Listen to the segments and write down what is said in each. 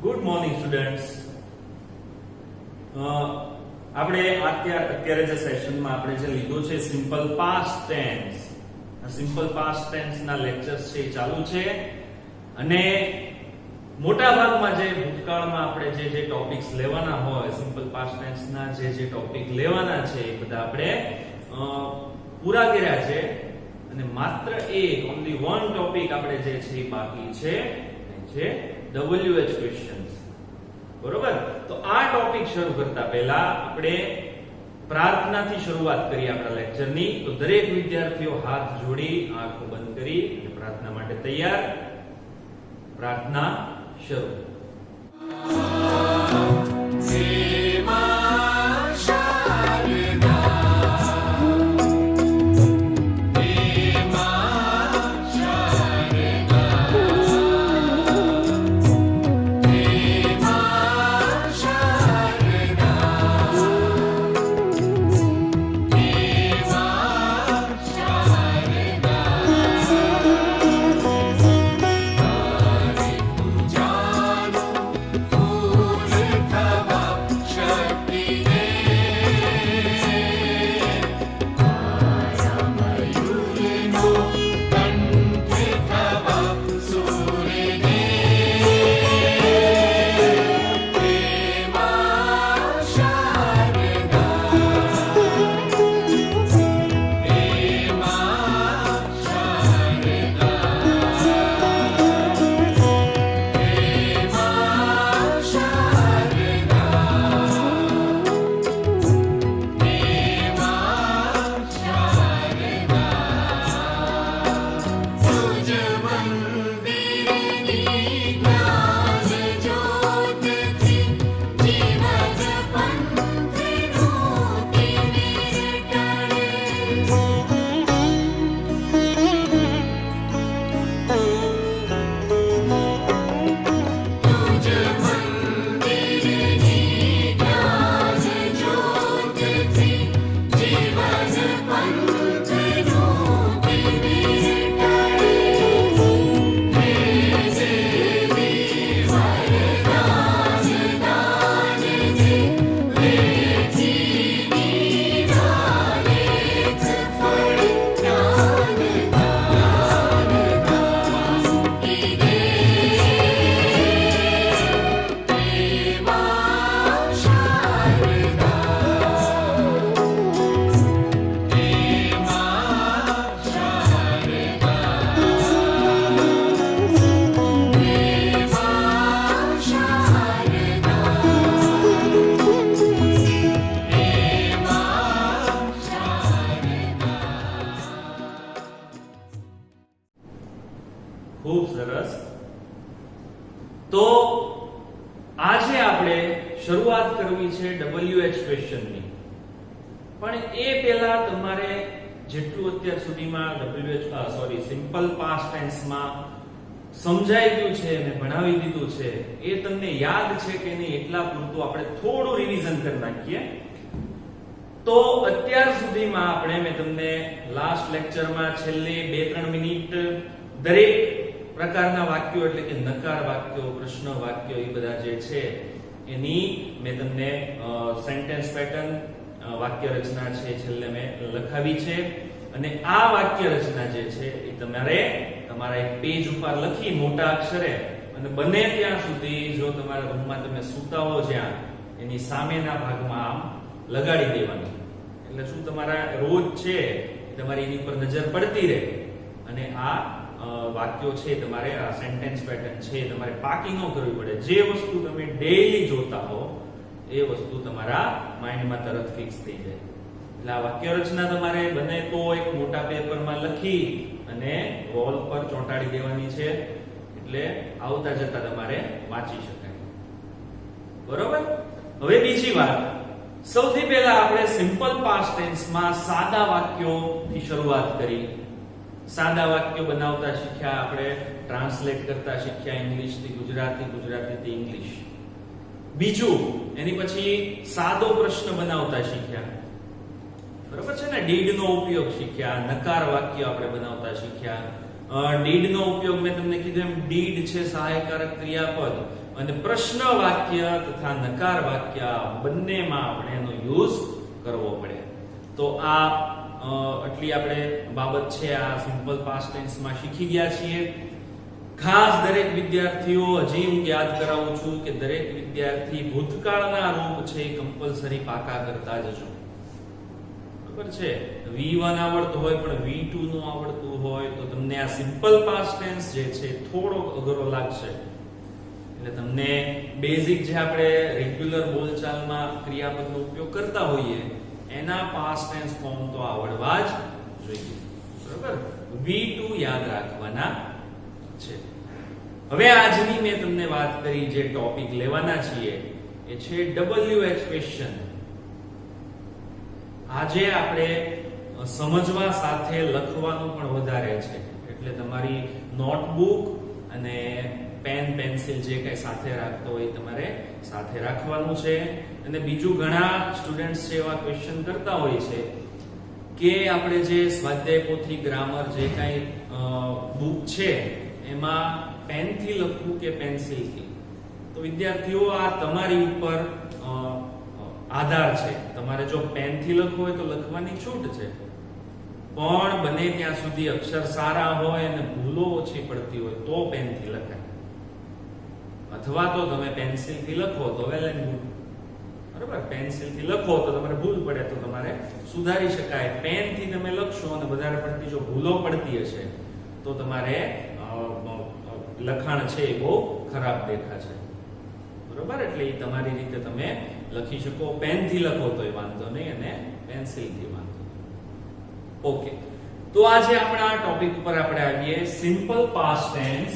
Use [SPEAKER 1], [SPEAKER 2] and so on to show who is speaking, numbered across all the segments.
[SPEAKER 1] Good morning students. આપણે અત્યારે જે સેશનમાં આપણે જે લીધું છે સિમ્પલ પાસ્ટ ટેન્સ, આ સિમ્પલ પાસ્ટ ટેન્સ ના લેક્ચર્સ છે એ ચાલુ છે અને મોટા ભાગમાં જે ભૂતકાળમાં આપણે જે ટોપિક્સ લેવાના હોય સિમ્પલ પાસ્ટ ટેન્સ ના જે ટોપિક લેવાના છે એ બધા આપણે પૂરા કર્યા છે અને માત્ર એક ઓન્લી વન ટોપિક આપણે જે છે એ બાકી છે જે WH ક્વેશ્ચન્સ. બરોબર? તો આ ટોપિક શરૂ કરતા પહેલા આપણે પ્રાર્થનાથી શરૂઆત કરીએ આપણા લેક્ચરની. તો દરેક વિદ્યાર્થીઓ હાથ જોડી આંખો બંધ કરી અને પ્રાર્થના માટે તૈયાર. પ્રાર્થના શરૂ. ખૂબ સરસ. તો આજે આપણે શરૂઆત કરવી છે WH ક્વેશ્ચનની. પણ એ પહેલા તમારે જેટલું અત્યાર સુધીમાં સિમ્પલ પાસ્ટ ટેન્સમાં સમજાઈ ગયું છે અને ભણાવી દીધું છે એ તમને યાદ છે કે નહીં એટલા પૂરતું આપણે થોડું રિવિઝન કરી નાખીએ. તો અત્યાર સુધીમાં આપણે મેં તમને લાસ્ટ લેક્ચરમાં છેલ્લી 2-3 મિનિટ દરેક પ્રકારના વાક્યો એટલે કે નકાર વાક્યો, પ્રશ્ન વાક્યો એ બધા જે છે એની મેં તમને સેન્ટેન્સ પેટર્ન, વાક્ય રચના છે છેલ્લે મેં લખાવી છે અને આ વાક્ય રચના જે છે એ તમારે તમારા એક પેજ ઉપર લખી મોટા અક્ષરે અને બને ત્યાં સુધી જો તમારા રૂમમાં તમે સૂતા હો જ્યાં એની સામેના ભાગમાં આમ લગાડી દેવાની. એટલે શું તમારા રોજ છે તમારી એની પર નજર પડતી રહે અને આ વાક્યો છે તમારે આ સેન્ટેન્સ પેટર્ન છે તમારે પાકી ન કરવી પડે. જે વસ્તુ તમે ડેઈલી જોતા હો એ વસ્તુ તમારા માઇન્ડમાં તરત ફિક્સ થઈ જાય. એટલે આ વાક્ય રચના તમારે બને તો એક મોટા પેપરમાં લખી અને વોલ પર ચોંટાડી દેવાની છે એટલે આવતા જતા તમારે વાંચી શકાય. બરોબર? હવે બીજી વાત, સૌથી પહેલા આપણે સિમ્પલ પાસ્ટ ટેન્સમાં સાદા વાક્યોથી શરૂઆત કરી. સાદા વાક્યો બનાવતા શીખ્યા, આપણે ટ્રાન્સલેટ કરતા શીખ્યા ઇંગ્લિશ થી ગુજરાતી, ગુજરાતી થી ઇંગ્લિશ. બીજું એની પછી સાદો પ્રશ્ન બનાવતા શીખ્યા. બરાબર છે ને? ડીડ નો ઉપયોગ શીખ્યા, નકાર વાક્ય આપણે બનાવતા શીખ્યા. ડીડ નો ઉપયોગ મેં તમને કીધું એમ ડીડ છે સહાયકારક ક્રિયાપદ અને પ્રશ્ન વાક્ય તથા નકાર વાક્ય બંનેમાં આપણે એનો યુઝ કરવો પડે. તો આ આટલી આપણે બાબત છે આ સિમ્પલ પાસ્ટ ટેન્સ માં શીખી ગયા છીએ. ખાસ દરેક વિદ્યાર્થીઓ હજી હું યાદ કરાવું છું કે દરેક વિદ્યાર્થી ભૂતકાળના રૂપ છે એ કમ્પલસરી પાકા કરતા જજો. બરાબર છે? V1 આવડતું હોય પણ V2 નું આવડતું હોય તો તમને આ સિમ્પલ પાસ્ટ ટેન્સ જે છે થોડો અઘરો લાગશે. એટલે તમને બેઝિક જે આપણે રેગ્યુલર બોલચાલમાં ક્રિયાપદનો ઉપયોગ કરતા હોઈએ એના પાસ્ટ ટેન્સ ફોર્મ તો આવડવા જ જોઈએ. બરાબર? V2 યાદ રાખવાના છે. હવે આજની મેં તમને વાત કરી જે ટોપિક લેવાના છીએ એ છે WH ક્વેશ્ચન. આજે આપણે સમજવા સાથે લખવાનું પણ વધારે છે. એટલે તમારી નોટબુક અને પેન પેન્સિલ જે કઈ સાથે રાખતો હોય તમારે સાથે રાખવાનું છે. અને બીજું ઘણા સ્ટુડન્ટ્સ છે એવા ક્વેશ્ચન કરતા હોય છે કે આપણે જે સ્વાધ્યાય પોથી ગ્રામર જે કઈ બુક છે એમાં પેન થી લખવું કે પેન્સિલ થી. તો વિદ્યાર્થીઓ આ તમારી ઉપર આધાર છે. તમારે જો પેન થી લખવું હોય તો લખવાની છૂટ છે, પણ બને ત્યાં સુધી અક્ષર સારા હોય અને ભૂલો ઓછી પડતી હોય તો પેન થી લખાય. અથવા તો તમે પેન્સિલ થી લખો તો વેલ એન્ડ ગુડ. બરાબર? પેન્સિલ થી લખો તો તમારે ભૂલ પડે તો તમારે સુધારી શકાય. પેન થી તમે લખશો અને વધારે પડતી જો ભૂલો પડતી હશે તો તમારે લખાણ છે એ બહુ ખરાબ દેખાશે. બરોબર? એટલે એ તમારી રીતે તમે લખી શકો. પેન થી લખો તોય વાંધો નહીં અને પેન્સિલ થી વાંધો નહીં. ઓકે, તો આજે આપણા આ ટોપિક ઉપર આપણે આવીએ simple past tense.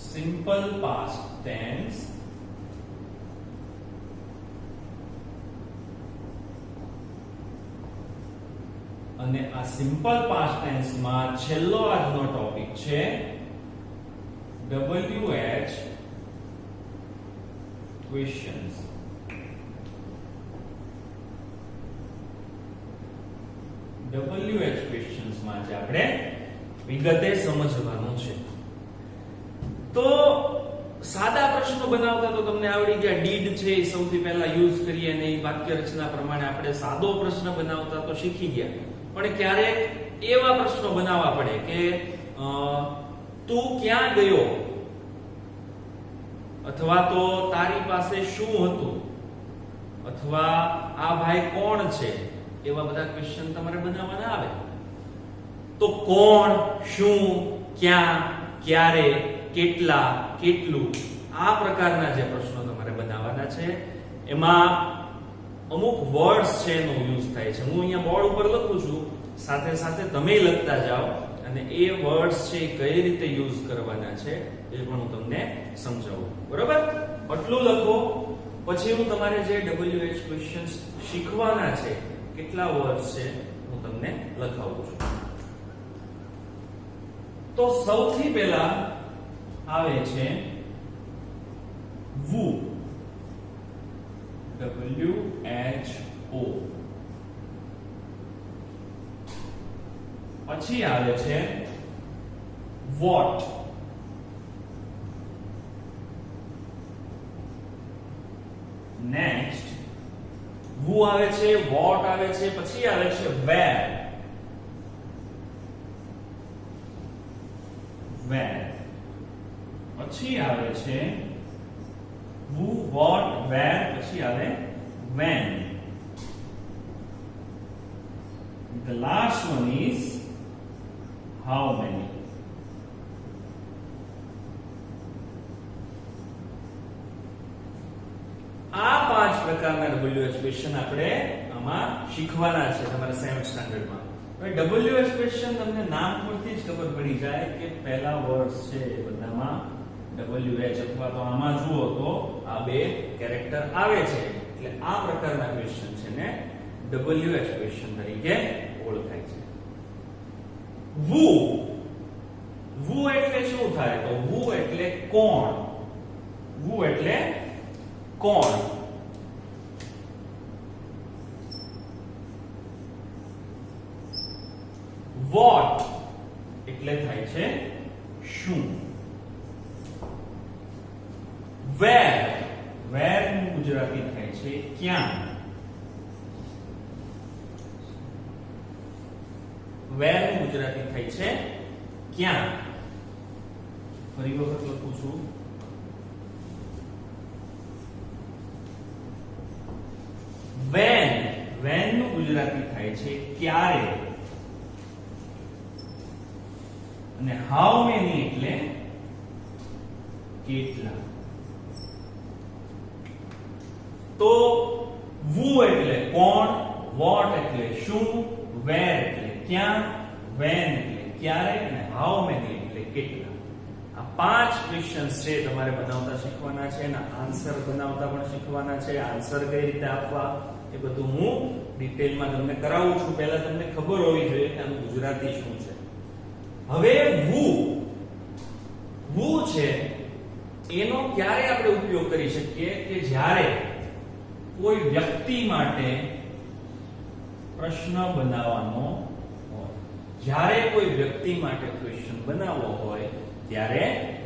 [SPEAKER 1] Simple past tense અને આ સિમ્પલ પાસ્ટ ટેન્સ માં છેલ્લો આજનો ટોપિક છે WH ક્વેશ્ચન્સ. WH ક્વેશ્ચન્સ માં જે આપણે વિગતે સમજવાનું છે. તો સાદા પ્રશ્નો બનાવતા તો તમને આવડી ગયા. ડીડ છે એ સૌથી પહેલા યુઝ કરીએ અને એ વાક્ય રચના પ્રમાણે આપણે સાદો પ્રશ્ન બનાવતા તો શીખી ગયા. પણ ક્યારેક એવા પ્રશ્નો બનાવવા પડે કે તું ક્યાં ગયો, અથવા તો તારી પાસે શું હતું, અથવા આ ભાઈ કોણ છે, એવા બધા ક્વેશ્ચન તમારે બનાવવાના આવે. તો કોણ, શું, ક્યાં, ક્યારે, કેટલા, કેટલું, આ પ્રકારના જે પ્રશ્નો તમારે બનાવવાના છે એમાં અમુક વર્ડ્સ છે એનો યુઝ થાય છે. હું અહીંયા બોર્ડ ઉપર લખું છું, સાથે સાથે તમે લખતા જાઓ અને એ વર્ડ્સ છે કઈ રીતે યુઝ કરવાના છે એ પણ હું તમને સમજાવું. બરોબર? આટલું લખો. પછી હું તમારે જે WH ક્વેશ્ચન્સ શીખવાના છે કેટલા વર્ડ્સ છે હું તમને લખાવું છું. તો સૌથી પહેલા આવે છે WHO. WHO. પછી આવે છે what. નેક્સ્ટ who આવે છે, what આવે છે, પછી આવે છે where. where. પછી આવે છે who, what, where, પછી આવે when. The last one is how many. આ પાંચ પ્રકારના WH ક્વેશ્ચન આપણે આમાં શીખવાના છે તમારા 7th સ્ટાન્ડર્ડમાં. હવે WH ક્વેશ્ચન તમને નામ પરથી જ ખબર પડી જાય કે પહેલા વર્ડ્સ છે બધામાં WH, અથવા તો આમાં જુઓ તો આ બે કેરેક્ટર આવે છે. એટલે આ પ્રકારના ક્વેશ્ચન છે ને WH ક્વેશ્ચન તરીકે ઓળખાય છે. WHO. WHO એટલે શું થાય? તો WHO એટલે કોણ. WHO એટલે કોણ. what એટલે થાય છે શું. ગુજરાતી થાય છે ક્યાં. વેર નું ગુજરાતી થાય છે ક્યાં. ફરી વખત લખું છું. વેન, વેન નું ગુજરાતી થાય છે ક્યારે. અને હાઉ મેની એટલે કેટલા. તો વુ એટલે કોણ, વોટ એટલે શું, વેર એટલે ક્યાં, વેન એટલે ક્યારે અને હાઉ મેની એટલે કેટલા. આ 5 ક્વેશ્ચન્સ છે તમારે બનાવતા શીખવાના છે અને આન્સર બનાવતા પણ શીખવાના છે. આન્સર કઈ રીતે આપવા એ બધું હું ડિટેલમાં તમને કરાવું છું. પહેલા તમને ખબર હોવી જોઈએ કે આનું ગુજરાતી શું છે. હવે વુ છે એનો ક્યારે આપણે ઉપયોગ કરી શકીએ કે જ્યારે કોઈ વ્યક્તિ માટે પ્રશ્ન બનાવવાનો હોય. જ્યારે કોઈ વ્યક્તિ માટે ક્વેશ્ચન બનાવવો હોય ત્યારે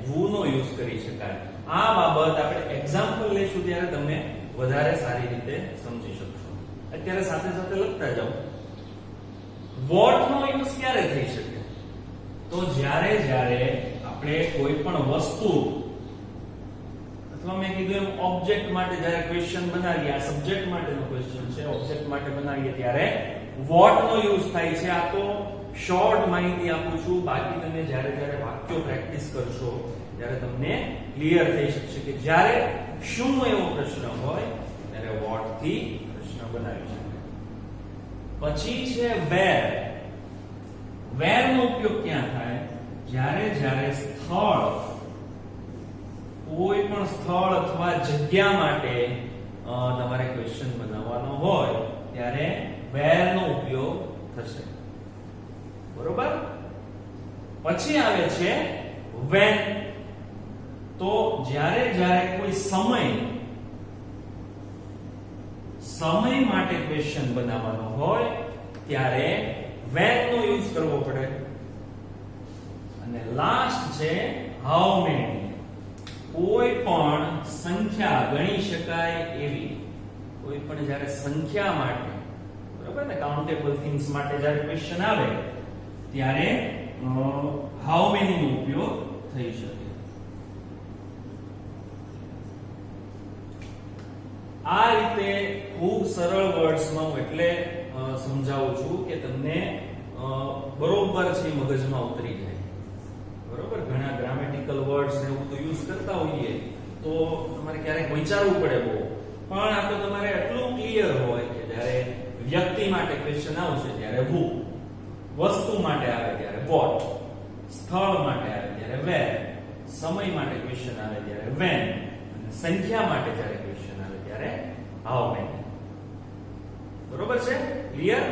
[SPEAKER 1] વુ નો યુઝ કરી શકાય. આ બાબત આપણે એક્ઝામ્પલ લેશું ત્યારે તમે વધારે સારી રીતે સમજી શકશો. અત્યારે સાથે સાથે લખતા જાઓ. વોટ નો યુઝ ક્યારે થઈ શકે? તો જ્યારે આપણે કોઈ પણ વસ્તુ અથવા મેં કીધું એમ ઓબ્જેક્ટ માટે જ્યારે ક્વેશ્ચન બનાવીએ, આ સબ્જેક્ટ માટેનો ક્વેશ્ચન છે, ઓબ્જેક્ટ માટે બનાવીએ ત્યારે વોટ નો યુઝ થાય છે. આ તો શોર્ટ માહિતી આપું છું. બાકી તમે જ્યારે વાક્યો પ્રેક્ટિસ કરશો ત્યારે તમને ક્લિયર થઈ શકશે કે જ્યારે શું એવો પ્રશ્ન હોય ત્યારે વોટ થી પ્રશ્ન બનાવી શકાય. પછી છે વેર. વેર નો ઉપયોગ ક્યાં થાય? જ્યારે સ્થળ, કોઈ પણ સ્થળ અથવા જગ્યા માટે તમારે ક્વેશ્ચન બનાવવાનો હોય ત્યારે વેર નો ઉપયોગ થશે. બરોબર? પછી આવે છે વેન. તો જ્યારે કોઈ સમય માટે ક્વેશ્ચન બનાવવાનો હોય ત્યારે વેન નો યુઝ કરવો પડે. અને લાસ્ટ છે હાઉ મેની. કોઈ પણ સંખ્યા ગણી શકાય એવી, કોઈ પણ જ્યારે સંખ્યા માટે, બરાબર ને, કાઉન્ટેબલ થિંગ્સ માટે જ્યારે ક્વેશ્ચન આવે ત્યારે હાઉ મેની નો ઉપયોગ થઈ શકે. આ રીતે ખૂબ સરળ વર્ડ્સમાં હું એટલે સમજાવું છું કે તમને બરોબર છે મગજમાં ઉતરી જાય. બરોબર? ઘણા ગ્રામેટિકલ વર્ડ્સ ને એવું તો યુઝ કરતા હોઈએ તો તમારે ક્યારેક વિચારવું પડે બહુ, પણ આ તો તમારે એટલું ક્લિયર હોય કે જ્યારે વ્યક્તિ માટે ક્વેશ્ચન આવશે ત્યારે વુ, વસ્તુ માટે આવે ત્યારે વોટ, સ્થળ માટે આવે ત્યારે વેર, સમય માટે ક્વેશ્ચન આવે ત્યારે વેન, અને સંખ્યા માટે જ્યારે ક્વેશ્ચન આવે ત્યારે હાઉ મેની. બરોબર છે? ક્લિયર?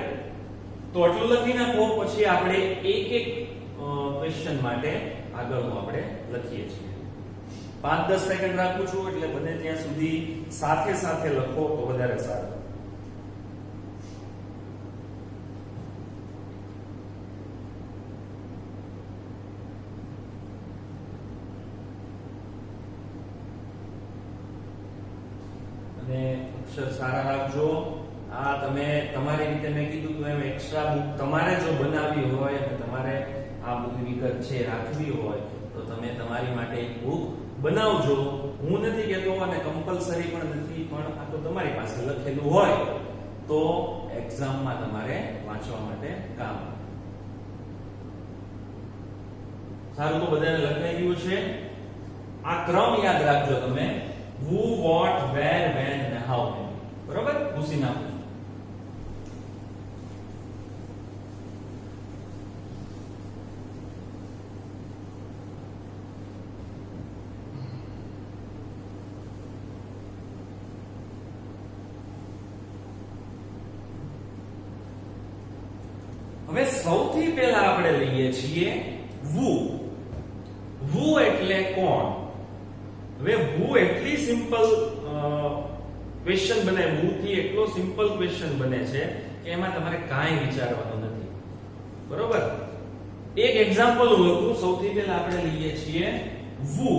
[SPEAKER 1] તો આટલું લખી નાખો. પછી આપણે એક ક્વેશ્ચન માટે આગળનું આપણે લખીએ છીએ. 5-10 સેકન્ડ રાખું છું એટલે બને ત્યાં સુધી સાથે સાથે લખો તો વધારે સારું. અને અક્ષર સારા રાખજો. આ તમે તમારી રીતે મેં કીધું તો એમ એક્સ્ટ્રા બુક તમારે જો બનાવવી હોય અને તમારે આ બુક વિગત છે રાખવી હોય તો તમે તમારી માટે એક બુક બનાવજો. હું નથી કહેતો અને કમ્પલસરી પણ નથી, પણ આ તો તમારી પાસે લખેલું હોય તો એક્ઝામમાં તમારે વાંચવા માટે કામ. સારું, તો બધાને લખાઈ ગયું છે. આ ક્રમ યાદ રાખજો તમે. who, what, where, when અને how many. બરોબર? પૂછી નાખો. હવે સૌથી પહેલા આપણે લઈએ છીએ who. who એટલે કોણ. હવે who એટલી સિમ્પલ ક્વેશ્ચન બને, who થી એટલો સિમ્પલ ક્વેશ્ચન બને છે કે એમાં તમારે કાંઈ વિચારવાનું નથી. બરોબર? એક એક્ઝામ્પલ હું લખું. સૌથી પહેલા આપણે લઈએ છીએ who.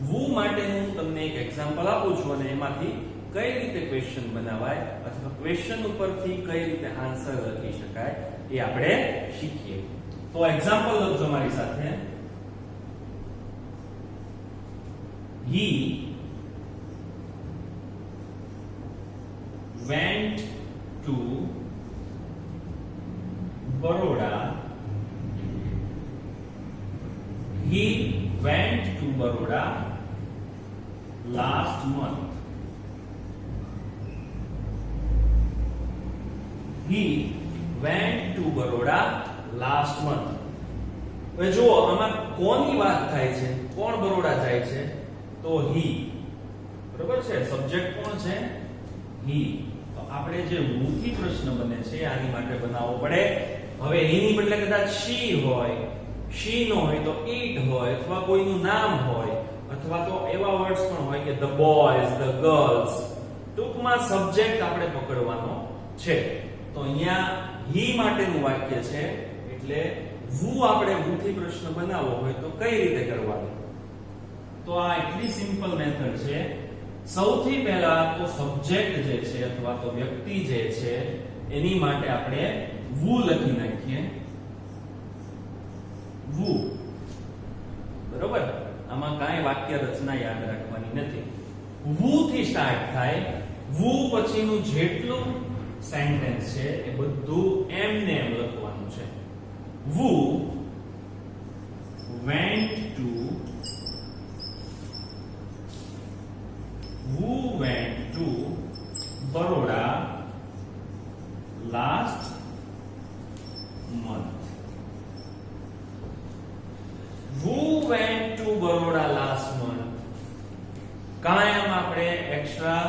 [SPEAKER 1] વુ માટેનું હું તમને એક એક્ઝામ્પલ આપું છું અને એમાંથી કઈ રીતે ક્વેશ્ચન બનાવાય અથવા ક્વેશ્ચન ઉપરથી કઈ રીતે આન્સર લખી શકાય એ આપણે શીખીએ. તો એક્ઝામ્પલ લખજો મારી સાથે. He went to Baroda. He went to Baroda last month. He went to Baroda last month. હવે જુઓ આમાં કોની વાત થાય છે? કોણ બરોડા જાય છે? તો he. બરોબર છે? સબ્જેક્ટ કોણ છે? he. તો આપણે જે મુખ્ય પ્રશ્ન બને છે આની માટે બનાવવો પડે. હવે એની બદલે કદાચ she હોય, she નો હોય તો it હોય અથવા કોઈનું નામ હોય અથવા તો એવા વર્ડ્સ પણ હોય કે the boys, the girls. ટૂંકમાં સબ્જેક્ટ આપણે પકડવાનો છે. તો અહીંયા he માટેનું વાક્ય છે એટલે વુ આપણે મુખ્ય પ્રશ્ન બનાવવો હોય તો કઈ રીતે કરવાનું? તો આ એટલી સિમ્પલ મેથડ છે. સૌથી પહેલા તો સબ્જેક્ટ જે છે અથવા તો વ્યક્તિ જે છે એની માટે આપણે વુ લખી નાખીએ. વુ. બરોબર? આમાં કાંઈ વાક્ય રચના યાદ રાખવાની નથી. વુ થી સ્ટાર્ટ થાય. વુ પછીનું જેટલું સેન્ટેન્સ છે એ બધું એમને એમ લખવાનું છે. વુ went to Baroda last month. Who went to Baroda last month? કાયમ આપણે એક્સ્ટ્રા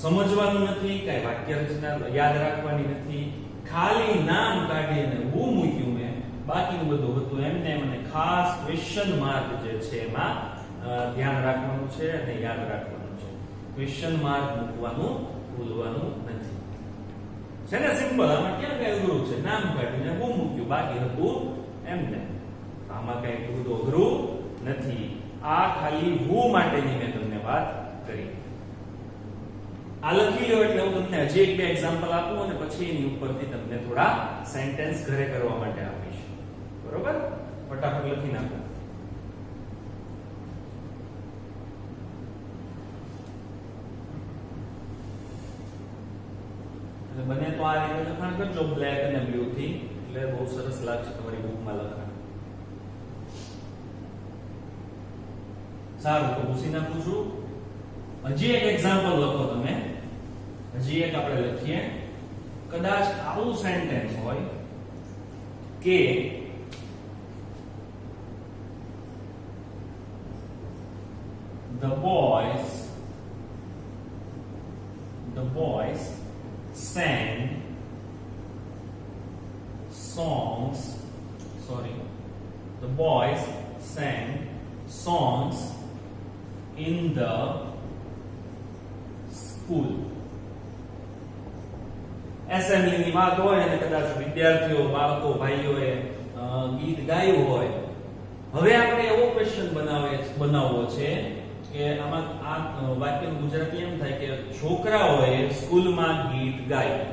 [SPEAKER 1] સમજવાનું નથી, કાઈ વાક્ય રચના યાદ રાખવાની નથી. ખાલી નામ કાઢીને who મૂક્યું મેં, બાકીનું બધું હતું એમને મને ખાસ ક્વેશ્ચન માર્ક જે છે એમાં ધ્યાન રાખવાનું છે અને યાદ રાખવાનું છે. ક્વેશ્ચન માર્ક મૂકવાનું ભૂલવાનું નથી. છે ને સિમ્પલ? આમાં ક્યાં કઈ અઘરું છે? નામ કાઢીને who મૂક્યું, બાકી હતું એમને. આમાં કઈ એટલું બધું અઘરું નથી. આ ખાલી who માટેની મેં તમને વાત કરી. આ લખી લો એટલે હું તમને હજી એક બે એક્ઝામ્પલ આપું અને પછી એની ઉપરથી તમને થોડા સેન્ટેન્સ ઘરે કરવા માટે આપીશ. બરોબર? ફટાફટ લખી નાખો. એટલે બને તો આ રીતે લખાણ કરજો બ્લેક અને બ્લુ થી, એટલે બહુ સરસ લાગશે તમારી બુકમાં લખાણ. સારું, તો પૂછી નાખું છું. હજી એક એક્ઝામ્પલ લખો તમે. હજી એક આપણે લખીએ. કદાચ આવું સેન્ટેન્સ હોય કે the boys sang songs in the school. Assembly ની વાત હોય અને કદાચ વિદ્યાર્થીઓ, બાળકો, ભાઈઓએ ગીત ગાયું હોય. હવે આપણે એવો ક્વેશ્ચન બનાવવો છે કે આમાં આ વાક્યનું ગુજરાતી એમ થાય કે છોકરાઓએ સ્કૂલમાં ગીત ગાયું.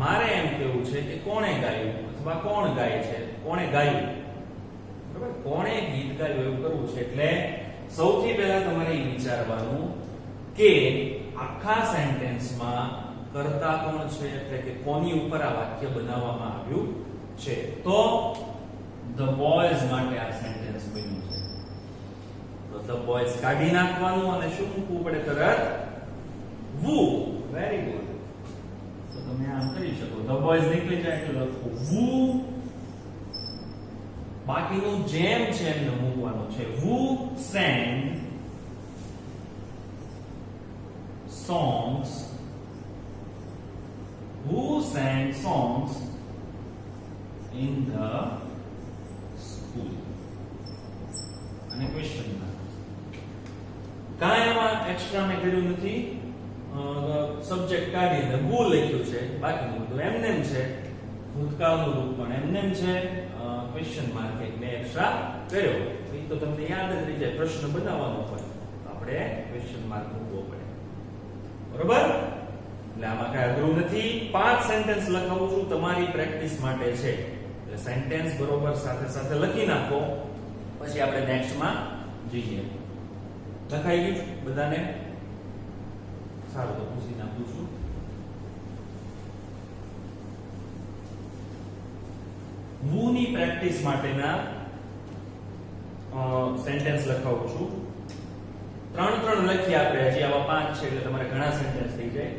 [SPEAKER 1] મારે એમ કેવું છે કે કોણે ગાયું અથવા કોણ ગાય છે, કોણે ગાયું. બરાબર? કોણે ગીત ગાયું એવું કરવું છે. એટલે સૌથી પહેલા તમારે એ વિચારવાનું કે આખા સેન્ટેન્સમાં કર્તા કોણ છે, એટલે કે કોની ઉપર આ વાક્ય બનાવવામાં આવ્યું છે. તો the boys માટે આ સેન્ટેન્સ બન્યું છે. તો the boys કાઢી નાખવાનું અને શું મૂકવું પડે? તરત who. Very good. તો તમે આમ કરી શકો. the boys નીકળી જાય એટલે લખો who. બાકીનું જેમ છે એમને મૂકવાનું છે. who sang songs in the school. અને ક્વેશ્ચન માર્ક. કાંઈ એમાં એક્સ્ટ્રા મેં કર્યું નથી. સબ્જેક્ટ કાઢીને who લખ્યું છે, બાકીનું બધું એમનેમ છે. ભૂતકાળનું રૂપ પણ એમનેમ છે. ક્વેશ્ચન માર્ક એક મેં એક્સ્ટ્રા કર્યો એ તો તમને યાદ જ રહી જાય, પ્રશ્ન બનાવવાનો હોય આપણે ક્વેશ્ચન માર્ક મૂકવો પડે, બરોબર? એટલે આમાં કઈ અઘરું નથી. 5 સેન્ટેન્સ લખાવું છું તમારી પ્રેક્ટિસ માટે છે, એટલે સેન્ટેન્સ બરોબર સાથે સાથે લખી નાખો, પછી આપણે નેક્સ્ટ માં જઈએ. લખાઈ ગયું બધાને? સારું, તો પૂછી નાખું છું. વુ ની પ્રેક્ટિસ માટેના સેન્ટેન્સ લખાવું છું. 3 લખી આપણે, હજી આવા 5 છે એટલે તમારે ઘણા સેન્ટેન્સ થઈ જાય.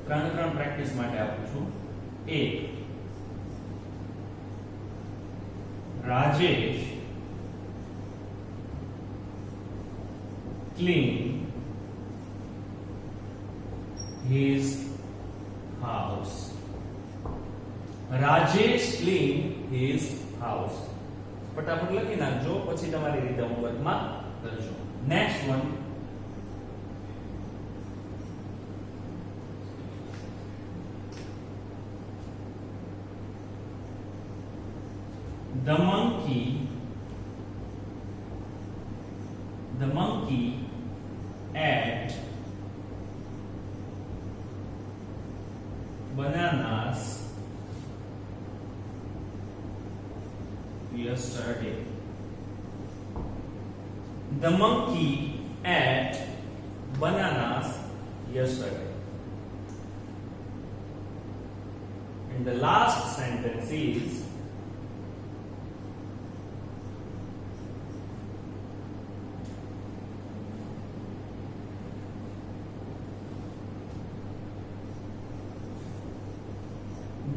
[SPEAKER 1] 3 પ્રેક્ટિસ માટે આપું છું. 1, Rajesh clean his house. Rajesh clean his house. ફટાફટ લખી નાખજો, પછી તમારી રીતે હોમવર્કમાં કરજો. Next one, the monkey ate bananas yesterday. The monkey ate bananas yesterday. And the last sentence is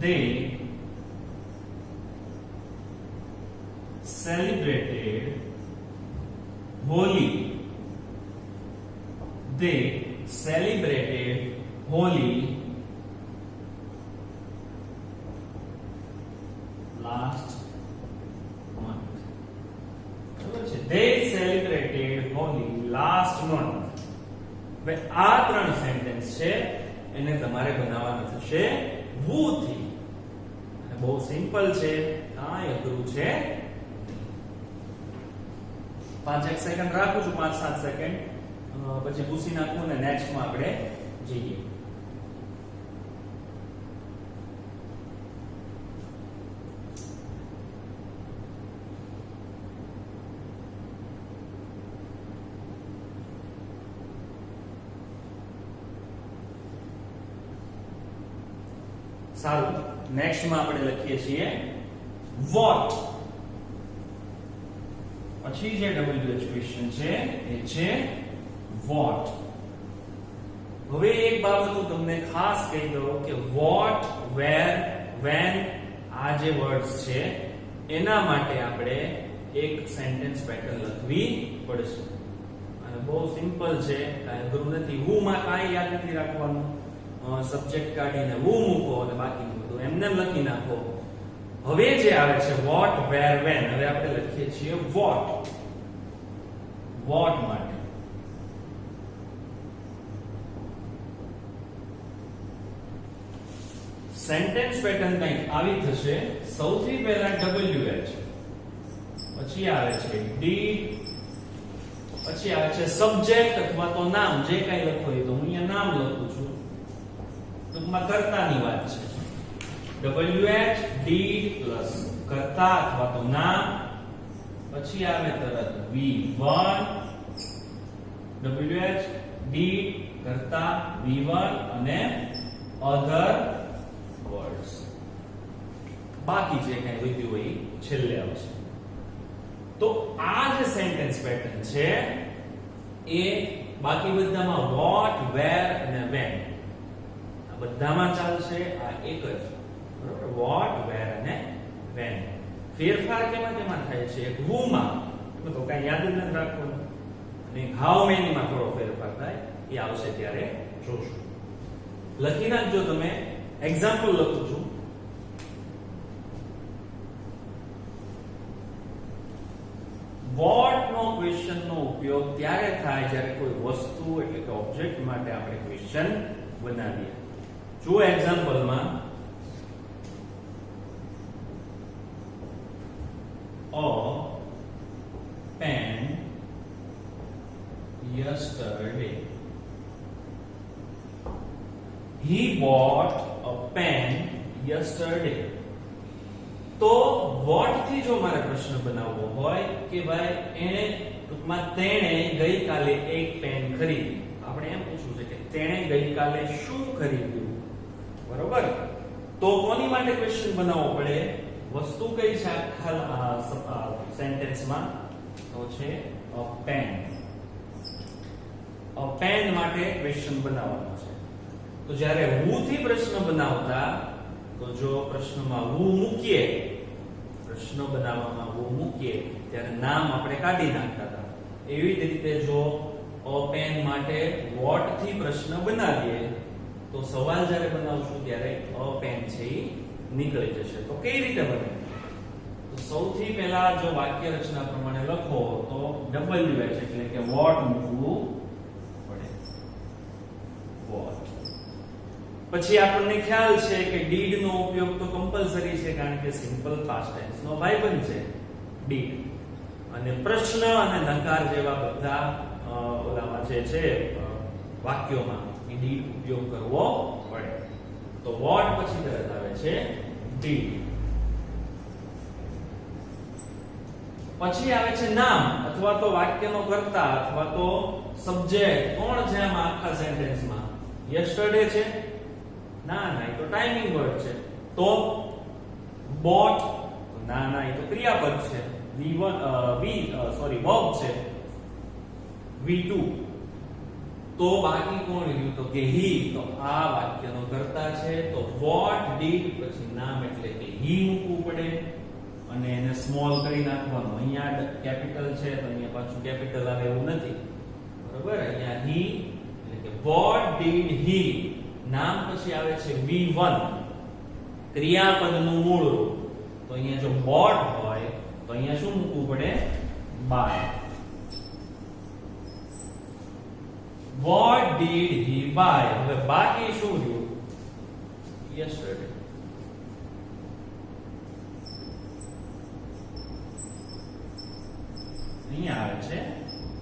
[SPEAKER 1] they celebrated Holi. They celebrated Holi last month. They celebrated Holi last month. હવે આ 3 sentence છે, એને તમારે બનાવવાના થશે વુ થી. બહુ simple છે, કાંઈ અઘરું છે. 5 સેકન્ડ રાખું છું, 5-7 સેકન્ડ, પછી પૂછી નાખું ને નેક્સ્ટ માં આપણે જઈએ. સારું, નેક્સ્ટ માં આપણે લખીએ છીએ વોટ. પછી જે WH ક્વેશ્ચન છે એ છે વોટ. હવે એક બાબત હું તમને ખાસ કહી દઉં કે વોટ, વેર, વેન આ જે વર્ડ્સ છે એના માટે આપણે એક સેન્ટેન્સ પેટર્ન લખવી પડશે. અને બહુ સિમ્પલ છે, કાંઈ અઘરું નથી. હું માં કાંઈ યાદ નથી રાખવાનું, સબ્જેક્ટ કાઢીને વુ મૂકો અને બાકીનું બધું એમને લખી નાખો. હવે જે આવે છે વોટ, વેર, વેન, હવે આપણે લખીએ છીએ વોટ. વોટ માટે સેન્ટેન્સ પેટર્ન કંઈક આવી થશે. સૌથી પહેલા WH, પછી આવે છે ડી, પછી આવે છે સબ્જેક્ટ અથવા તો નામ, જે કંઈ લખો એ તો હું અહીંયા નામ લખું છું, ટૂંકમાં કર્તાની વાત છે. WH ડીડ પ્લસ કર્તા અથવા તો નામ, પછી આવે તરત V1, WH ડીડ કર્તા V1 અને અધર વર્ડ્સ. બાકી જે કંઈ વધ્યું હોય એ છેલ્લે આવશે. તો આ જે સેન્ટેન્સ પેટર્ન છે એ બાકી બધામાં વોટ, વેર અને વેન બધામાં ચાલશે. આ એક જ, બરોબર? વોટ, વેર અને વેન. ફેરફાર કેમાં થાય છે? એક who માં તો કઈ યાદ જ નથી રાખવાનું, અને how many માં થોડો ફેરફાર થાય, એ આવશે ત્યારે જોશું. લખી નાખજો તમે. એક્ઝામ્પલ લખું છું. વોટ નો ક્વેશ્ચન નો ઉપયોગ ત્યારે થાય જ્યારે કોઈ વસ્તુ એટલે કે ઓબ્જેક્ટ માટે આપણે ક્વેશ્ચન બનાવીએ. જો એક્ઝામ્પલમાં a yesterday. He bought a pen yesterday. તો what થી જો મારે પ્રશ્ન બનાવવો હોય કે ભાઈ એણે ટૂંકમાં તેણે ગઈકાલે એક પેન ખરીદી, આપણે એમ પૂછવું છે કે તેણે ગઈકાલે શું ખરીદ્યું, બરોબર? તો કોની માટે ક્વેશ્ચન બનાવવો પડે? વસ્તુ કઈ છે આખા સેન્ટેન્સમાં? તો છે a pen. a pen માટે ક્વેશ્ચન બનાવવાનો છે. તો જ્યારે who થી પ્રશ્ન બનાવતા, તો જો પ્રશ્નમાં who મૂકીએ, પ્રશ્ન બનાવવામાં who મૂકીએ ત્યારે નામ આપણે કાઢી નાખતા હતા. એવી જ રીતે જો a pen માટે what થી પ્રશ્ન બનાવીએ તો સવાલ જ્યારે બનાવશું ત્યારે a pen છે એ નીકળી જશે. તો કઈ રીતે બને? તો સૌથી પહેલા જો વાક્ય રચના પ્રમાણે લખો તો WH એટલે કે what મૂકવું પડે. what. પછી આપણને ખ્યાલ છે કે did નો ઉપયોગ તો કમ્પલસરી છે, કારણ કે સિમ્પલ પાસ્ટ ટેન્સ નો ભાઈબંધ છે did. અને પ્રશ્ન અને નકાર જેવા બધા ઓલામાં જે છે વાક્યોમાં એ did ઉપયોગ કરવો પડે. તો what પછી તરત આવે છે did. પછી આવે છે નામ અથવા તો વાક્યનો કર્તા અથવા તો સબ્જેક્ટ. કોણ છે આમાં આખા સેન્ટેન્સમાં? yesterday છે? ના, એ તો ટાઈમિંગ વર્ડ છે. તો bought? ના, એ તો ક્રિયાપદ છે. verb છે. V2. તો બાકી કોણ રહ્યું? તો કે he. તો આ વાક્યનો કર્તા છે. તો what did પછી નામ એટલે કે he મૂકવું પડે અને એને સ્મોલ કરી નાખવાનું. અહીંયા કેપિટલ છે તો અહીંયા પાછું કેપિટલ આવે એવું નથી, બરોબર? અહીંયા he એટલે કે what did he. નામ પછી આવે છે V1, ક્રિયાપદનું મૂળ રૂપ. તો અહીંયા જો bought હોય તો અહીંયા શું મૂકવું પડે? by. What did he buy? હવે બાકી શું રહ્યું? yesterday. અહીંયા આવે છે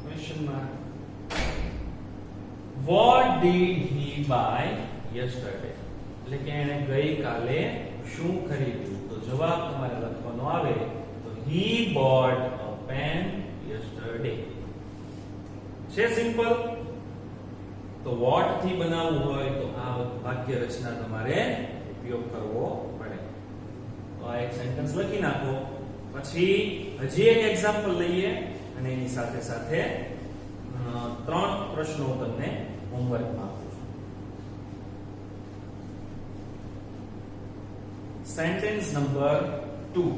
[SPEAKER 1] question mark. What did he buy yesterday? એટલે કે એણે ગઈકાલે શું ખરીદ્યું? તો જવાબ તમારે લખવાનો આવે તો he bought a pen yesterday. છે સિમ્પલ. તો what થી બનાવવું હોય તો આ વાક્ય રચના તમારે ઉપયોગ કરવો પડે. તો આ એક સેન્ટેન્સ લખી નાખો. પછી હજી એક એક્ઝામ્પલ લઈએ અને એની સાથે સાથે 3 પ્રશ્નો તમને હોમવર્કમાં આપું છું. Sentence number 2.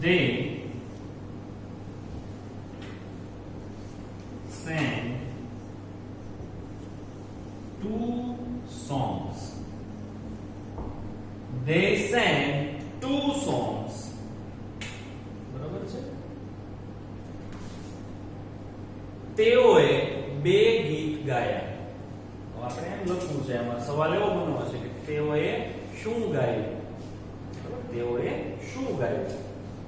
[SPEAKER 1] They sang 2 songs. They sang 2 songs. બરાબર છે? તેઓએ 2 ગીત ગાયા. તો આપણે એમ લખવું છે, એમાં સવાલ એવો બનવો છે કે તેઓએ શું ગાયું? બરાબર? તેઓએ શું ગાયું?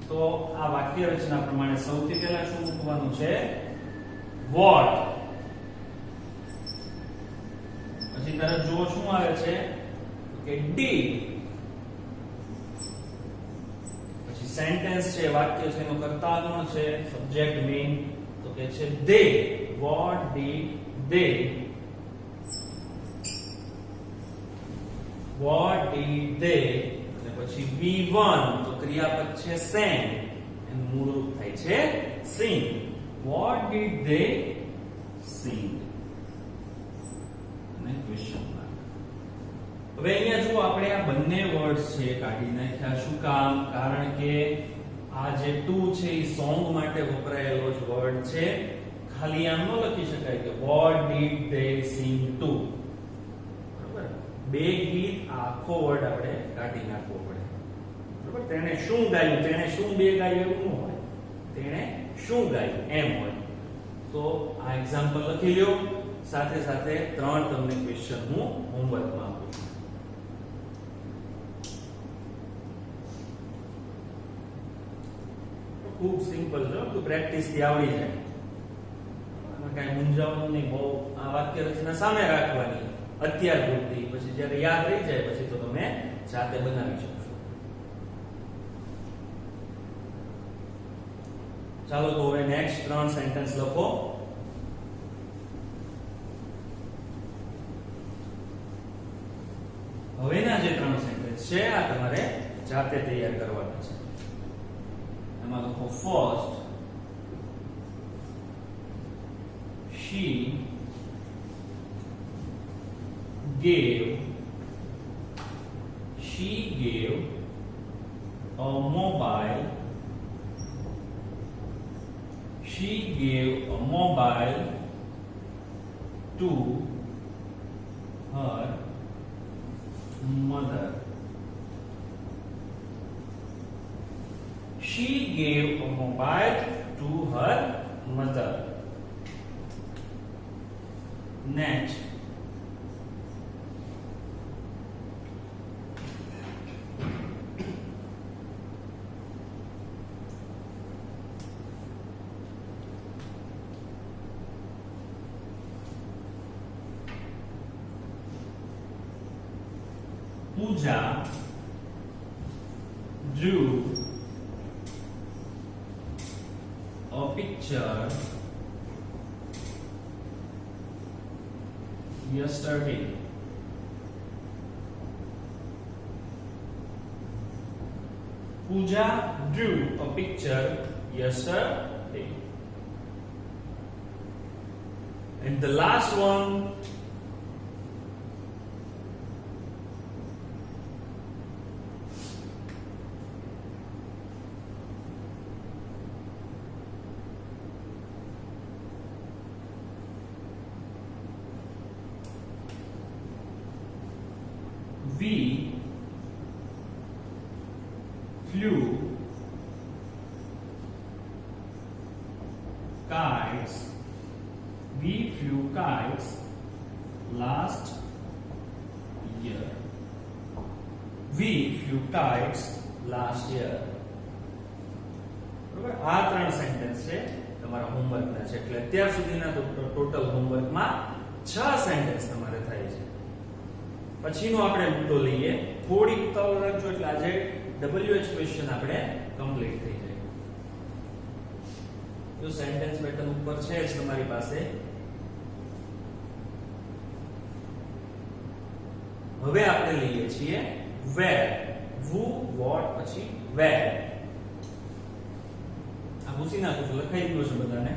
[SPEAKER 1] તો આ વાક્ય રચના પ્રમાણે સૌથી પહેલા શું મૂકવાનું છે? what. પછી તરત જુઓ શું આવે છે કે did. પછી સેન્ટેન્સ છે, વાક્ય છે, એનો કર્તા કોણ છે? Subject main. તો કે છે they. what did they? what did they? અને પછી V1 તો ક્રિયાપદ છે sang, એનું મૂળ રૂપ થાય છે sing. what did they sing? અને ક્વેશ્ચન માર્ક. હવે અહીંયા જો આપણે આ બંને વર્ડ્સ છે કાઢી નાખ્યા. શું કામ? કારણ કે આ જે ટુ છે એ સોંગ માટે વપરાયેલો જ વર્ડ છે. ખાલી આમ ન લખી શકાય કે what did they sing to. બરાબર? 2 ગીત આખો વર્ડ આપણે કાઢી નાખવો પડે. બરાબર? તેણે શું ગાયું? તેણે શું 2 ગાયું એવું ન હોય. તેણે શું ગાયું એમ હોય. તો આ એક્ઝામ્પલ લખી લ્યો. સાથે સાથે 3 તમને ક્વેશ્ચન હું હોમવર્કમાં આપું છું. ખૂબ સિમ્પલ છે, તો પ્રેક્ટિસ થી આવડી જાય. આમાં કાંઈ મૂંઝાવવાનું નહીં. બહુ આ વાક્ય રચના સામે રાખવાની અત્યાર પૂરતી, પછી જ્યારે યાદ રહી જાય પછી તો તમે જાતે બનાવી શકશો. ચાલો તો હવે નેક્સ્ટ 3 સેન્ટેન્સ લખો. હવેના જે 3 સેન્ટેન્સ છે આ તમારે જાતે તૈયાર કરવાના છે. એમાં લખો first, she gave a mobile to her mother. She gave a mobile to her mother. Next, Pooja drew a picture yesterday. Pooja drew a picture yesterday. And the last one, we flew kites last year. We flew kites last year. બરોબર. આ 3 sentence છે તમારા હોમવર્કના છે, એટલે અત્યાર સુધીના total હોમવર્કમાં 6 sentence તમારે થાય છે. પછીનો આપણે મુદ્દો લઈએ. થોડી ઉતાવળ રાખજો એટલે આજે WH ક્વેશ્ચન આપણે કમ્પ્લીટ થઈ જાય. તો સેન્ટેન્સ પેટર્ન ઉપર છે જ તમારી પાસે. હવે આપણે લઈએ છીએ where. who, what પછી where. આ પૂછી નાખું છું, લખાઈ ગયું છે બધાને.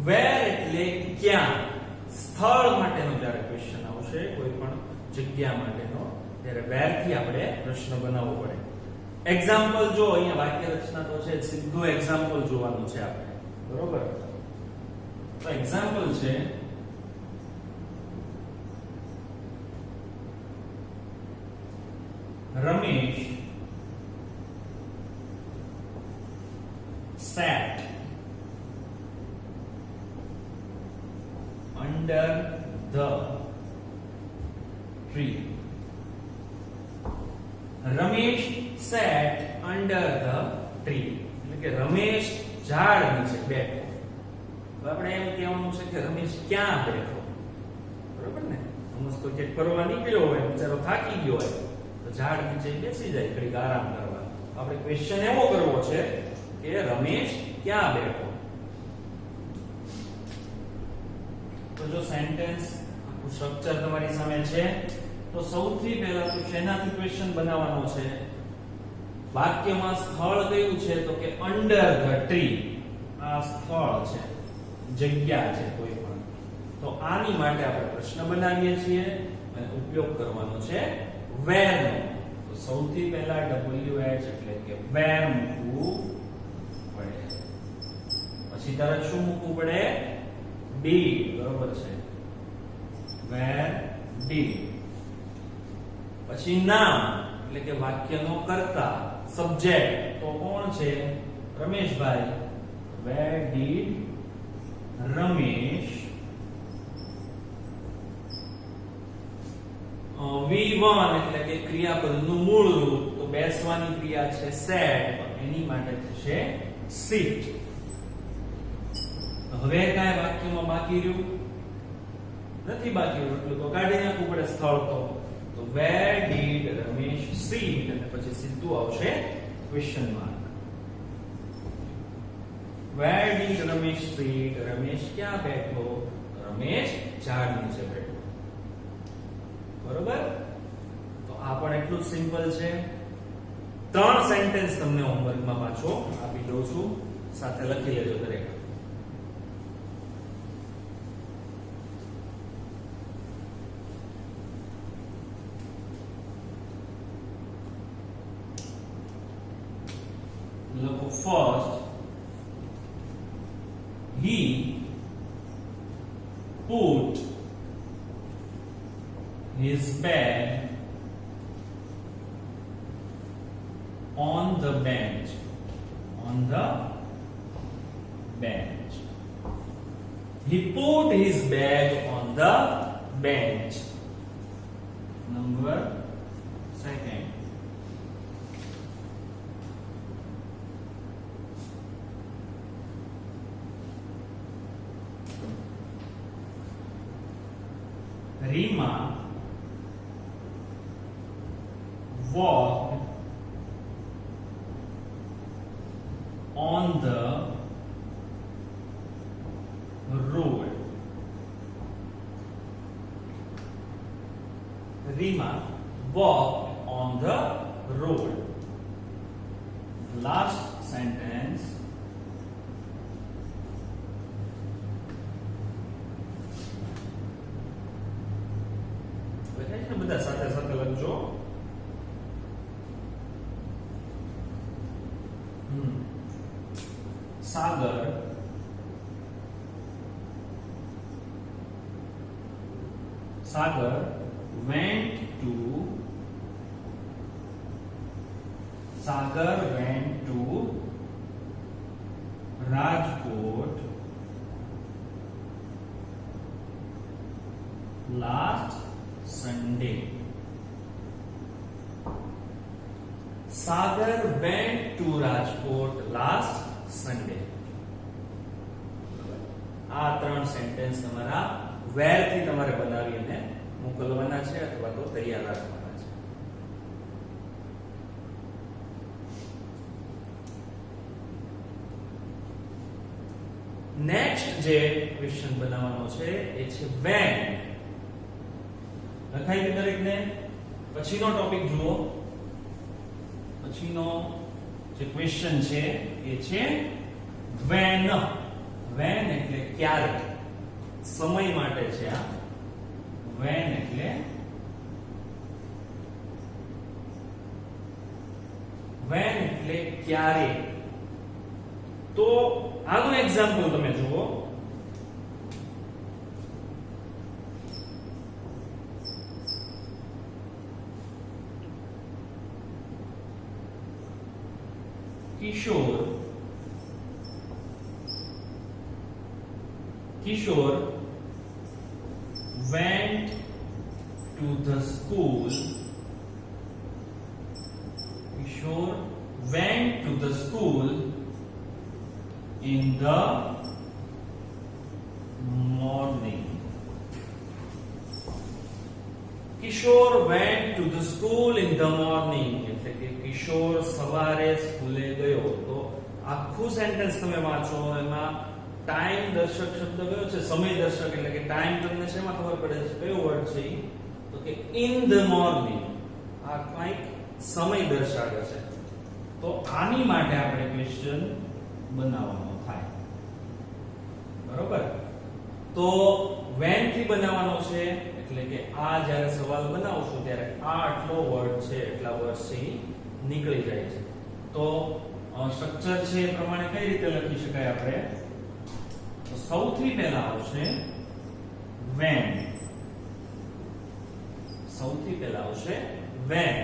[SPEAKER 1] Where એટલે ક્યાં. સ્થળ માટેનો જ્યારે ક્વેશ્ચન આવશે, કોઈ પણ જગ્યા માટેનો, ત્યારે where થી આપણે પ્રશ્ન બનાવવો પડે. એક્ઝામ્પલ જો અહીંયા વાક્ય રચના તો છે, સીધું એક્ઝામ્પલ જોવાનું છે આપણે. બરોબર. તો એક્ઝામ્પલ છે Ramesh sat under the tree. Ramesh sat under the tree. એટલે કે રમેશ ઝાડ નીચે બેઠો. તો આપણે એમ કહેવાનું છે કે રમેશ ક્યાં બેઠો. બરોબર ને. અમુક તો કે ફરવા નીકળ્યો હોય, બિચારો થાકી ગયો હોય, તો ઝાડ નીચે બેસી જાય ઘડીક આરામ કરવા. આપણે ક્વેશ્ચન એવો કરવો છે કે રમેશ ક્યાં બેઠો. તો જો સેન્ટેન્સ આખું સ્ટ્રક્ચર તમારી સામે છે, તો સૌથી પહેલા તો શેનાથી ક્વેશ્ચન બનાવવાનો છે. વાક્યમાં સ્થળ કયું છે તો કે અંડર ધ ટ્રી. આ સ્થળ છે, જગ્યા છે કોઈ પણ. તો આની માટે આપણે પ્રશ્ન બનાવીએ છીએ અને ઉપયોગ કરવાનો છે where નો. તો સૌથી પહેલા WH એટલે કે where મૂકવું પડે. પછી તરત શું મૂકવું પડે? did. બરોબર છે. where did. પછી નામ એટલે કે વાક્યનો કર્તા સબ્જેક્ટ તો કોણ છે Rameshbhai where did Ramesh V1 એટલે કે ક્રિયાપદનું મૂળ રૂપ તો બેસવાની ક્રિયા છે sat એની માટે થશે sit. હવે કાંઈ વાક્યમાં બાકી રહ્યું નથી બાકી રહ્યું એટલે તો કાઢી નાખવું પડે સ્થળ તો where did રમેશ sit અને પછી સીધું આવશે question mark. where did Ramesh sit Ramesh ક્યાં બેઠો રમેશ ઝાડ નીચે બેઠો. બરોબર તો આ પણ એટલું જ સિમ્પલ છે. 3 સેન્ટેન્સ તમને હોમવર્કમાં પાછો આપી દઉં છું સાથે લખી લેજો દરેક. લખો first he put his bag on the bench. He put his bag on the bench. Number second. Rima walked on the road. Rima walked on the road. Last sentence. બધા સાથે સાથે લખજો. સાગર went to Rajkot last Sunday. Sagar went to Rajkot last Sunday. આ 3 sentence તમારા where થી તમારે બનાવીને મોકલવાના છે અથવા તો તૈયાર રાખવાના છે. નેક્સ્ટ જે ક્વેશ્ચન બનાવવાનો છે એ છે when. લખાઈ ગયું દરેકને? પછીનો ટોપિક જુઓ. પછીનો જે ક્વેશ્ચન છે એ છે when. when એટલે ક્યારે, સમય માટે છે આ. when એટલે ક્યારે. તો આનું એક્ઝામ્પલ તમે જુઓ. Kishore went to the school. Kishore went to the school in the morning. Kishore went to the school in the morning. એટલે કે કિશોર સવારે સ્કૂલે ગયો. તો આખું સેન્ટેન્સ તમે વાંચો એમાં ટાઈમ દર્શક શબ્દ કયો છે? સમય દર્શક. એટલે કે ટાઈમ તમને શેમાં ખબર પડે છે? કયો વર્ડ છે? તો કે ઇન ધ મોર્નિંગ. આ કંઈક સમય દર્શાવે છે. તો આની માટે આપણે ક્વેશ્ચન બનાવવાનો થાય. બરોબર? તો when થી બનાવવાનો છે એટલે કે આ જ્યારે સવાલ બનાવશું ત્યારે આ આટલો વર્ડ છે એટલા વર્ડ છે નીકળી જાય છે. તો સ્ટ્રક્ચર છે એ પ્રમાણે કઈ રીતે લખી શકાય આપણે? તો સૌથી પહેલા આવશે when. સૌથી પહેલા આવશે when.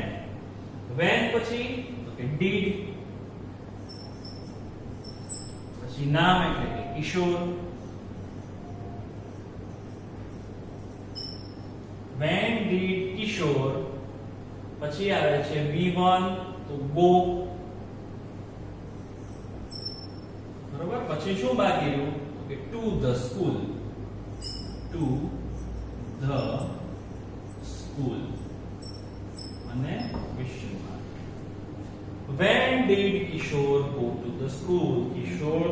[SPEAKER 1] when પછી તો કે did, પછી નામ એટલે કે કિશોર. when did કિશોર, પછી આવે છે V1 તો go. બરોબર, પછી શું બાકી રહ્યું તો કે to the school. to the school અને question mark. when did Kishore go to the school? કિશોર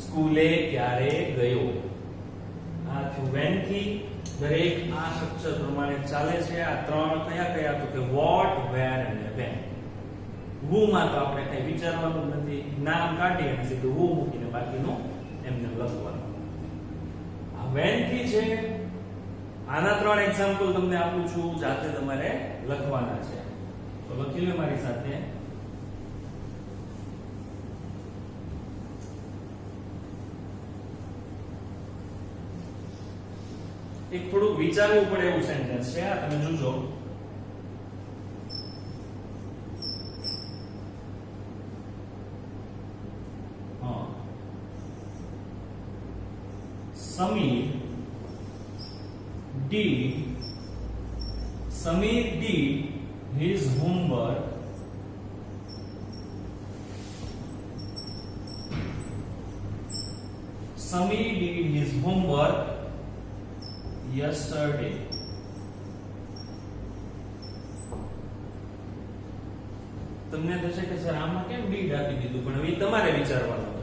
[SPEAKER 1] સ્કૂલે ક્યારે ગયો? આ થયું when થી. દરેક આ સ્ટ્રક્ચર પ્રમાણે ચાલે છે. આ ત્રણ કયા કયા તો કે what, where અને when. who માં તો આપણે કઈ વિચારવાનું નથી, નામ કાઢી અને સીધું who મૂકીને બાકીનું એમને લખવાનું. આ when થી છે. આના ત્રણ એક્ઝામ્પલ તમને આપું છું, જાતે તમારે લખવાના છે. તો લખી લો મારી સાથે. એક થોડું વિચારવું પડે એવું સેન્ટેન્સ છે. આ તમે જોજો. Samir did his homework yesterday. તમને થશે કે સર આમાં કેમ did આપી દીધું, પણ હવે તમારે વિચારવાનું છે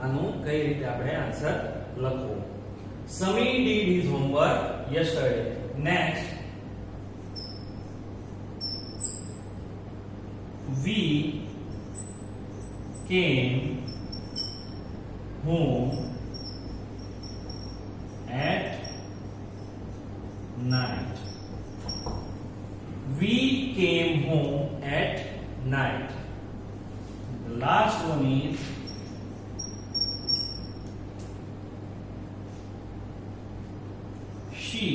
[SPEAKER 1] આનું કઈ રીતે આપણે આન્સર લખવો. Samir did his homework yesterday. Next, we came home at night. We came home at night. The last one is she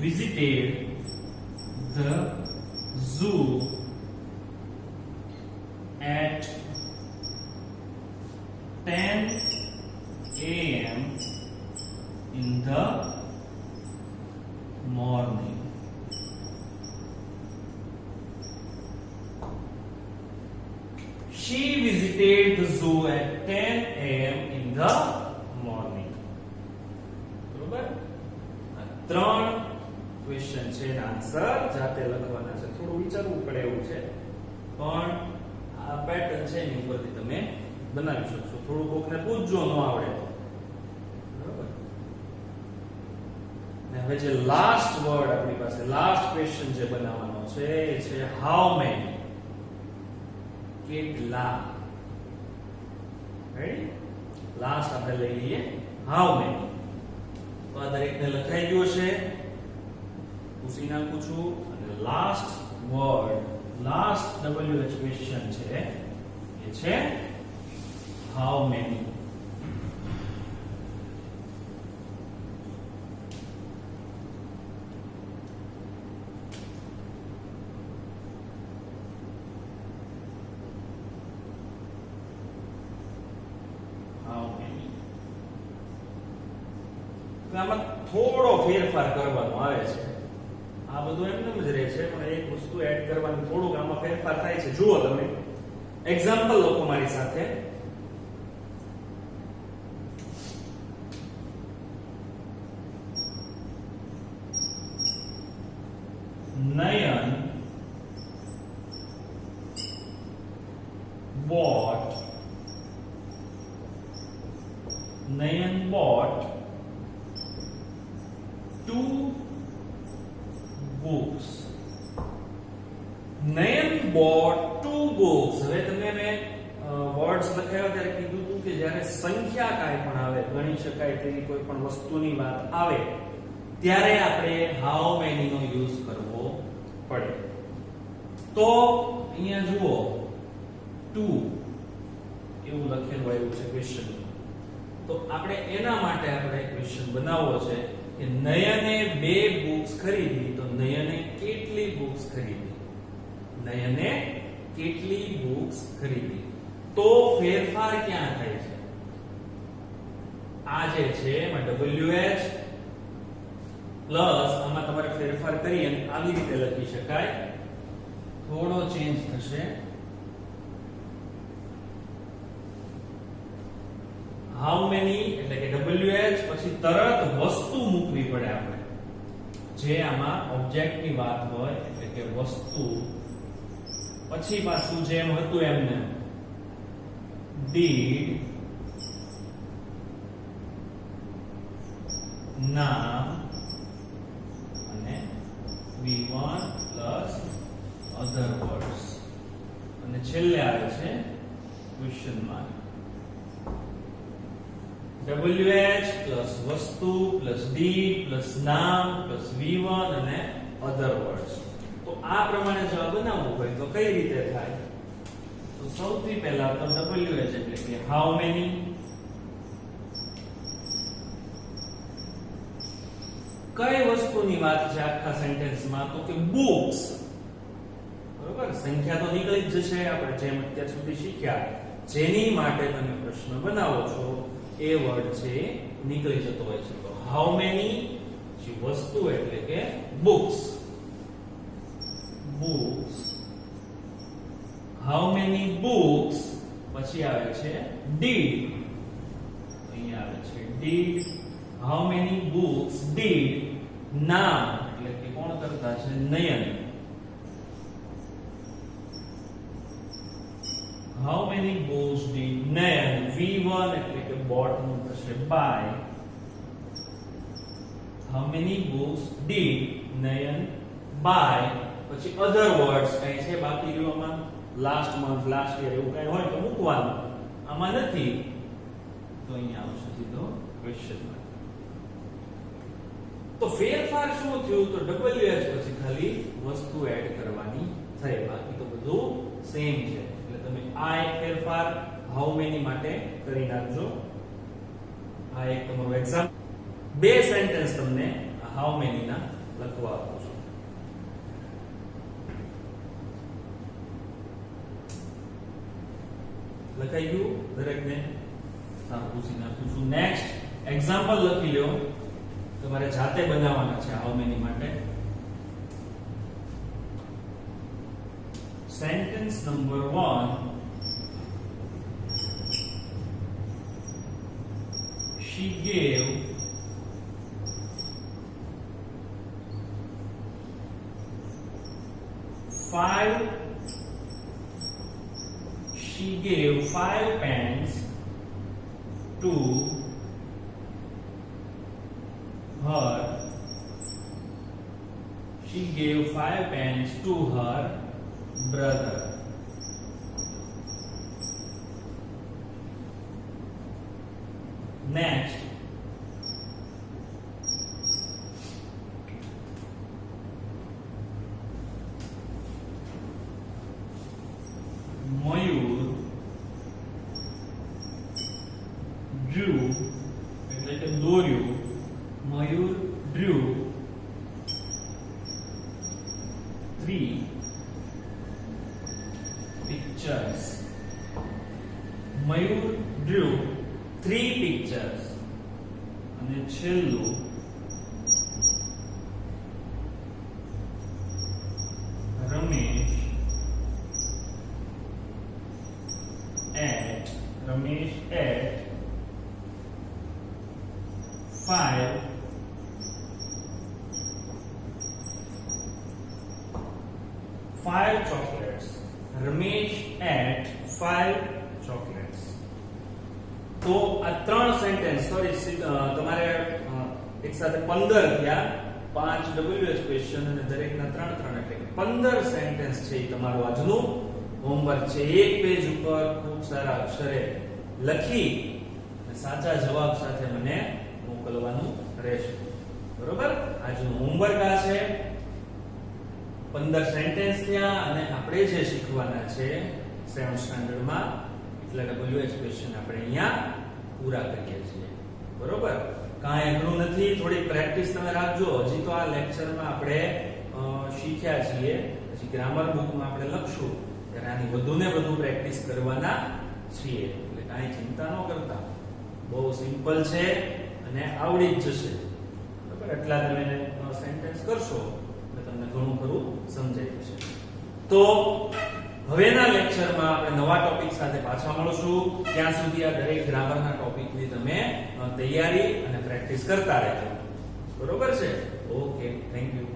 [SPEAKER 1] visited the zoo at 10 a.m. in the morning. She visited the zoo at 10 a.m. in the morning. બરોબર? આ ત્રણ question છે, answer જાતે લખવાના છે. થોડું વિચારવું પડે એવું છે, પણ આ પેટર્ન છે એની ઉપરથી તમે બનાવી શકશો. થોડું કોકને પૂછજો ન આવડે તો. બરોબર? ને હવે જે લાસ્ટ વર્ડ આપણી પાસે, લાસ્ટ ક્વેશ્ચન જે બનાવવાનો છે એ છે હાઉ મેની. કેટલા. રેડી? લાસ્ટ આપણે લઈ લઈએ હાઉ મેની. તો આ દરેકને લખાઈ ગયો છે, પૂછી નાખું છું. અને last word, last WH question છે એ છે હાઉ મેની. આમાં થોડો ફેરફાર કરવાનો આવે છે. આ બધું એમનેમ જ રહે છે, પણ એક વસ્તુ એડ કરવાની થોડુંક આમાં ફેરફાર થાય છે. જુઓ તમે એક્ઝામ્પલ લખો મારી સાથે. Nayan bought 2 books. Nayan bought 2 books. હવે તમે મેં વર્ડ્સ લખાવ્યા ત્યારે કીધું હતું કે જ્યારે સંખ્યા કાંઈ પણ આવે, ગણી શકાય તેવી કોઈ પણ વસ્તુની વાત આવે ત્યારે આપણે હાઉ મેની નો યુઝ કરવો પડે. તો અહીંયા જુઓ 2 એવું લખેલું આવ્યું છે ક્વેશ્ચન. તો તો આપણે એના માટે આપણે ક્વેશ્ચન બનાવવો છે કે નયને 2 બુક્સ ખરીદી તો નયને કેટલી બુક્સ ખરીદી, નયને કેટલી બુક્સ ખરીદી. તો ફેરફાર ક્યાં થાય છે? આ જે છે એમાં WH પ્લસ આમાં તમારે ફેરફાર કરી અને આવી રીતે લખી શકાય, થોડો ચેન્જ થશે. હાઉ મેની એટલે કે WH પછી તરત વસ્તુ મૂકવી પડે આપણે, જે આમાં ઓબ્જેક્ટ ની વાત હોય એટલે કે વસ્તુ, પછી પાછું જેમ હતું એમને did, નામ અને V1 plus other words અને છેલ્લે આવે છે ક્વેશ્ચન માર્ક. WH plus વસ્તુ plus did plus નામ plus V1 અને other words. તો આ પ્રમાણે જવાબ બનાવવો હોય તો કઈ રીતે થાય? તો સૌથી પહેલા તો WH એટલે કે how many, કઈ વસ્તુની વાત છે આખા સેન્ટેન્સમાં? તો કે books. બરોબર, સંખ્યા તો નીકળી જ જશે આપણે જેમ અત્યાર સુધી શીખ્યા. જેની માટે તમે પ્રશ્ન બનાવો છો એ વર્ડ છે નીકળી જતો હોય છે. તો how many જે વસ્તુ એટલે કે books, books, how many books પછી આવે છે did, અહીંયા આવે છે did, how many books did નામ એટલે કે કોણ કરતા છે? નયન. how many books did Nayan, V1 એટલે કે bought નું થશે by, how many books did Nayan by, પછી other words કઈ છે બાકી રહ્યું આમાં? લાસ્ટ મંથ, લાસ્ટ યર એવું કઈ હોય તો મૂકવાનું, આમાં નથી તો અહીંયા આવશે સીધો ક્વેશ્ચન માર્ક. તો ફેરફાર શું થયું? તો WH પછી ખાલી વસ્તુ એડ કરવાની થઈ, બાકી તો બધું સેમ છે. એટલે તમે આ એક ફેરફાર હાઉ મેની માટે કરી નાખજો. આ એક તમારું એક્ઝામ્પલ, બે સેન્ટેન્સ તમને હાઉ મેની ના લખવા આપું છું. લખાઈ ગયું દરેકને? સારું, પૂછી નાખું છું. નેક્સ્ટ એક્ઝામ્પલ લખી લો, તમારે જાતે બનાવવાના છે હાઉ મેની માટે. Sentence number 1, she gave 5 pence to her. She gave 5 pence to her brother. Next, Mayur drew એટલે કે દોર્યું. Mayur drew 3 pictures. Mayur drew 3 pictures. અને છેલ્લું Ramesh ate 5 chocolates. Ramesh ate 5 chocolates. તો આ ત્રણ સેન્ટેન્સ તમારે એક સાથે 15 થયા, 5 WH ક્વેશ્ચન અને દરેકના 3 એટલે 15 સેન્ટેન્સ છે. એ તમારું આજનું હોમવર્ક છે. એક પેજ ઉપર ખૂબ સારા અક્ષરે લખી અને સાચા જવાબ સાથે મને મોકલવાનું રહેશે. બરોબર, આજનું હોમવર્ક આ છે. 15 સેન્ટેન્સ થયા અને આપણે જે શીખવાના છે 7th સ્ટાન્ડર્ડમાં એટલે WH ક્વેશ્ચન આપણે અહીંયા પૂરા કરીએ છીએ. બરોબર, કાંઈ અઘરું નથી. થોડી પ્રેક્ટિસ તમે રાખજો. હજી તો આ લેક્ચરમાં આપણે શીખ્યા છીએ, પછી ગ્રામર બુકમાં આપણે લખશું ત્યારે આની વધુ ને વધુ પ્રેક્ટિસ કરવાના છીએ. એટલે કાંઈ ચિંતા ન કરતા, બહુ સિમ્પલ છે અને આવડી જ જશે. બરાબર, એટલા તમે સેન્ટેન્સ કરશો એટલે તમને ઘણું ખરું સમજાઈ જશે. તો હવેના લેક્ચરમાં આપણે નવા ટોપિક સાથે પાછા મળશું. ત્યાં સુધી આ દરેક ગ્રામરના ટોપિકની તમે તૈયારી અને પ્રેક્ટિસ કરતા રહેજો. બરોબર છે? Okay, thank you.